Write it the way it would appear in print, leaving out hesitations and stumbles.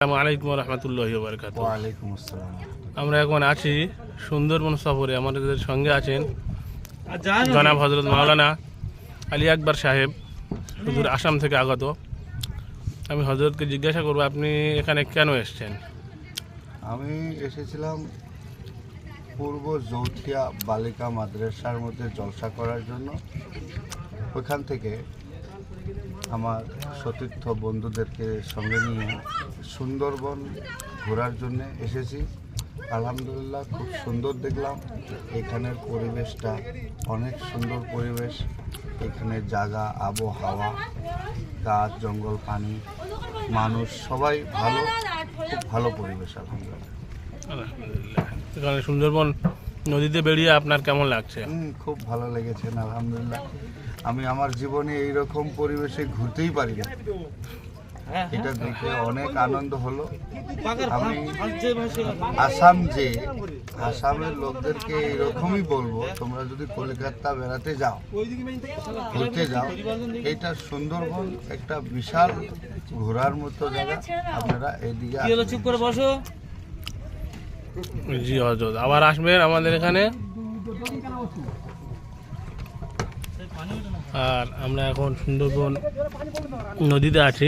আসসালামু আলাইকুম রহমতুল্লাহি ওয়া বারাকাতুহু। ওয়ালাইকুম আসসালাম। আমরা এখন আছি সুন্দরবন সফরে। আমাদের সঙ্গে আছেন জনাব হজরত মাওলানা আলী আকবর সাহেব, সুদূর আসাম থেকে আগত। আমি হজরতকে জিজ্ঞাসা করবো, আপনি এখানে কেন এসেছেন? আমি এসেছিলাম পূর্ব জৌথিয়া বালিকা মাদ্রাসার মধ্যে জলসা করার জন্য। ওইখান থেকে আমার সতীর্থ বন্ধুদেরকে সঙ্গে নিয়ে সুন্দরবন ঘোরার জন্য এসেছি। আলহামদুলিল্লাহ, খুব সুন্দর দেখলাম। এখানের পরিবেশটা অনেক সুন্দর পরিবেশ। এখানে জায়গা, আবহাওয়া, গাছ, জঙ্গল, পানি, মানুষ সবাই ভালো, খুব ভালো পরিবেশ। আলহামদুলিল্লাহ। আলহামদুলিল্লাহ। এখানে সুন্দরবন নদীতে বেরিয়ে আপনার কেমন লাগছে? খুব ভালো লেগেছে। আলহামদুলিল্লাহ, আমি আমার জীবনে এইরকম পরিবেশে ঘুরতেই পারি না। এটা দেখে অনেক আনন্দ হলো। আমি আসামের লোকদেরকে এরকমই বলবো, তোমরা যদি কলকাতা বেড়াতে যাও, ঘুরতে যাও, এটা সুন্দরবন একটা বিশাল ঘোরার মতো জায়গা। আপনারা এদিকে বসো। জি হজরত, আবার আসবেন আমাদের এখানে। আর আমরা এখন সুন্দরবন নদীতে আছি।